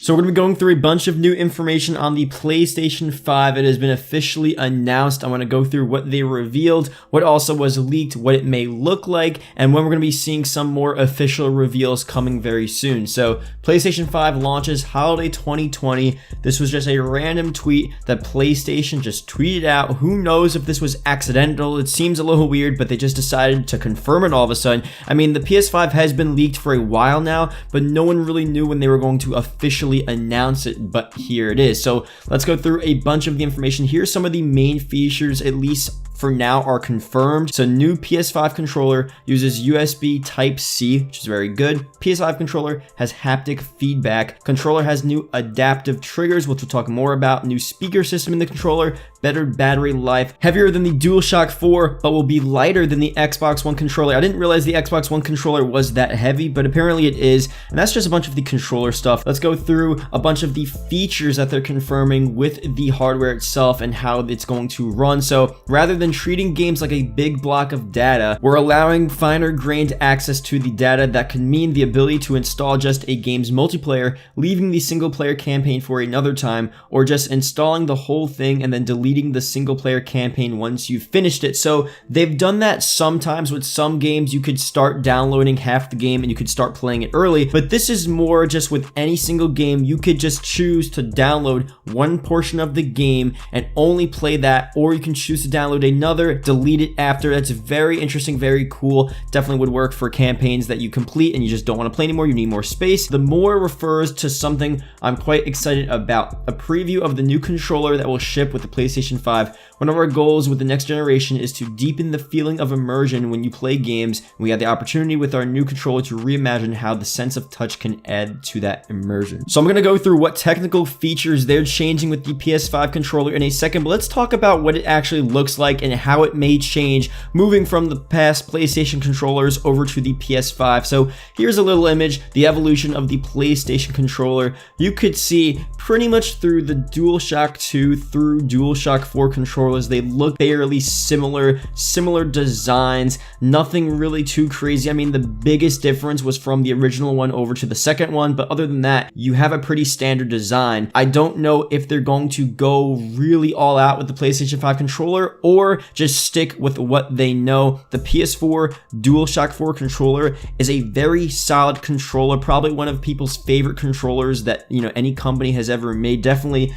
So we're going to be going through a bunch of new information on the PlayStation 5. It has been officially announced. I want to go through what they revealed, what also was leaked, what it may look like, and when we're going to be seeing some more official reveals coming very soon. So PlayStation 5 launches holiday 2020. This was just a random tweet that PlayStation just tweeted out. Who knows if this was accidental? It seems a little weird, but they just decided to confirm it all of a sudden. I mean, the PS5 has been leaked for a while now, but no one really knew when they were going to officially announce it, but here it is. So let's go through a bunch of the information. Here's some of the main features, at least for now, are confirmed. So new PS5 controller uses USB Type-C, which is very good. PS5 controller has haptic feedback. Controller has new adaptive triggers, which we'll talk more about. New speaker system in the controller, better battery life, heavier than the DualShock 4, but will be lighter than the Xbox One controller. I didn't realize the Xbox One controller was that heavy, but apparently it is. And that's just a bunch of the controller stuff. Let's go through a bunch of the features that they're confirming with the hardware itself and how it's going to run. So rather than treating games like a big block of data, we're allowing finer grained access to the data. That could mean the ability to install just a game's multiplayer, leaving the single player campaign for another time, or just installing the whole thing and then deleting the single player campaign once you've finished it. So they've done that sometimes with some games. You could start downloading half the game and you could start playing it early, but this is more just with any single game. You could just choose to download one portion of the game and only play that, or you can choose to download another, delete it after. That's very interesting, very cool. Definitely would work for campaigns that you complete and you just don't want to play anymore, you need more space. The more refers to something I'm quite excited about, a preview of the new controller that will ship with the PlayStation 5. One of our goals with the next generation is to deepen the feeling of immersion when you play games. We had the opportunity with our new controller to reimagine how the sense of touch can add to that immersion. So I'm going to go through what technical features they're changing with the PS5 controller in a second, but let's talk about what it actually looks like and how it may change moving from the past PlayStation controllers over to the PS5. So here's a little image, the evolution of the PlayStation controller. You could see pretty much through the DualShock 2 through DualShock 4 controllers, they look fairly similar designs, nothing really too crazy. I mean, the biggest difference was from the original one over to the second one, but other than that, you have a pretty standard design. I don't know if they're going to go really all out with the PlayStation 5 controller or just stick with what they know. The PS4 DualShock 4 controller is a very solid controller, probably one of people's favorite controllers that, any company has ever made. Definitely,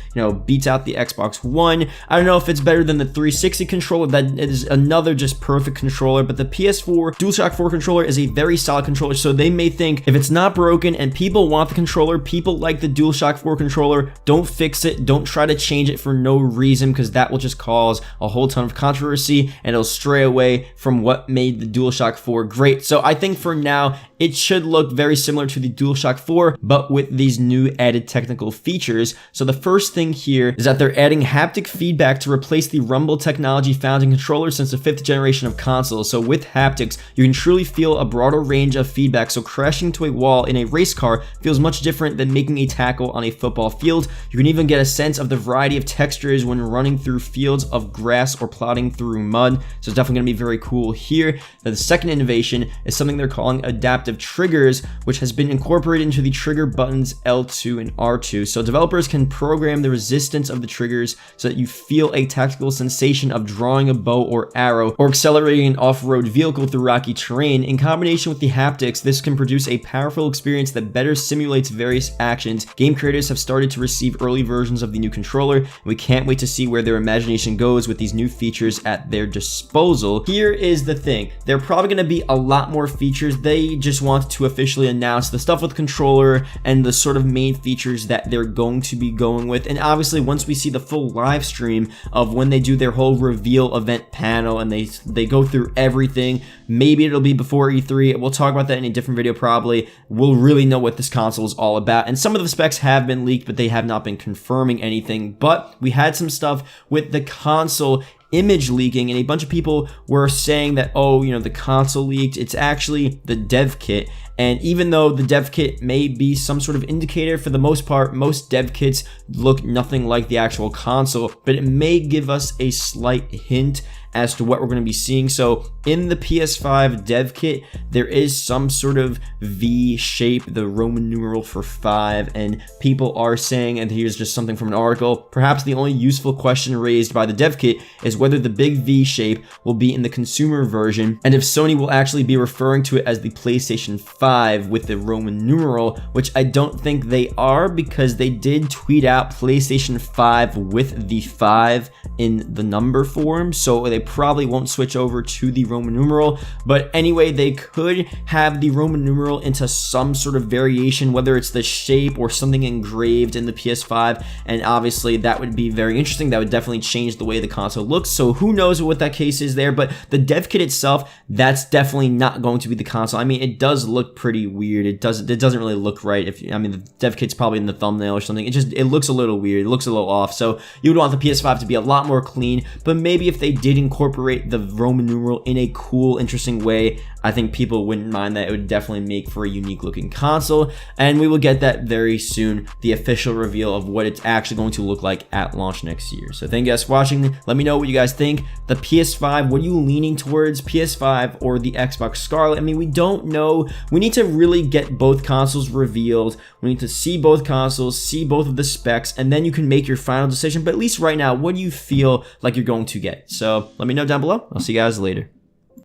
beats out the Xbox One. I don't know if it's better than the 360 controller. That is another just perfect controller, but the PS4 DualShock 4 controller is a very solid controller, so they may think if it's not broken and people want the controller, people like the DualShock 4 controller, don't fix it, don't try to change it for no reason, because that will just cause a whole ton of controversy and it'll stray away from what made the DualShock 4 great. So I think for now, it should look very similar to the DualShock 4, but with these new added technical features. So the first thing here is that they're adding haptic feedback to replace the rumble technology found in controllers since the 5th generation of consoles. So with haptics, you can truly feel a broader range of feedback. So crashing to a wall in a race car feels much different than making a tackle on a football field. You can even get a sense of the variety of textures when running through fields of grass or plodding through mud. So it's definitely going to be very cool here. Now, the second innovation is something they're calling adaptive triggers, which has been incorporated into the trigger buttons L2 and R2. So developers can program the resistance of the triggers so that you feel a tactical sensation of drawing a bow or arrow or accelerating an off-road vehicle through rocky terrain. In combination with the haptics, this can produce a powerful experience that better simulates various actions. Game creators have started to receive early versions of the new controller, and we can't wait to see where their imagination goes with these new features at their disposal. Here is the thing. They're probably going to be a lot more features. They just want to officially announce the stuff with controller and the sort of main features that they're going to be going with. And obviously, once we see the full live stream of when they do their whole reveal event panel and they go through everything, maybe it'll be before E3. We'll talk about that in a different video probably. We'll really know what this console is all about. And some of the specs have been leaked, but they have not been confirming anything. But we had some stuff with the console image leaking, and a bunch of people were saying that, the console leaked. It's actually the dev kit, And even though the dev kit may be some sort of indicator, for the most part, most dev kits look nothing like the actual console, but it may give us a slight hint as to what we're going to be seeing. So in the PS5 dev kit, there is some sort of V shape, the Roman numeral for 5, and people are saying, and here's just something from an article, perhaps the only useful question raised by the dev kit is whether the big V shape will be in the consumer version, and if Sony will actually be referring to it as the PlayStation 5 with the Roman numeral, which I don't think they are, because they did tweet out PlayStation 5 with the 5 in the number form, so they probably won't switch over to the Roman numeral. But anyway, they could have the Roman numeral into some sort of variation, whether it's the shape or something engraved in the PS5, and obviously that would be very interesting. That would definitely change the way the console looks, so who knows what that case is there. But the dev kit itself, that's definitely not going to be the console. I mean, it does look pretty weird. It doesn't really look right. I mean, the dev kit's probably in the thumbnail or something. It looks a little weird. It looks a little off. So you would want the PS5 to be a lot more clean, but maybe if they did incorporate the Roman numeral in a cool, interesting way, I think people wouldn't mind that. It would definitely make for a unique looking console, and we will get that very soon, the official reveal of what it's actually going to look like at launch next year. So thank you guys for watching. Let me know what you guys think. The PS5, what are you leaning towards, PS5 or the Xbox Scarlet? I mean, we don't know. We need to really get both consoles revealed. We need to see both consoles, see both of the specs, and then you can make your final decision. But at least right now, what do you feel like you're going to get? So let me know down below. I'll see you guys later.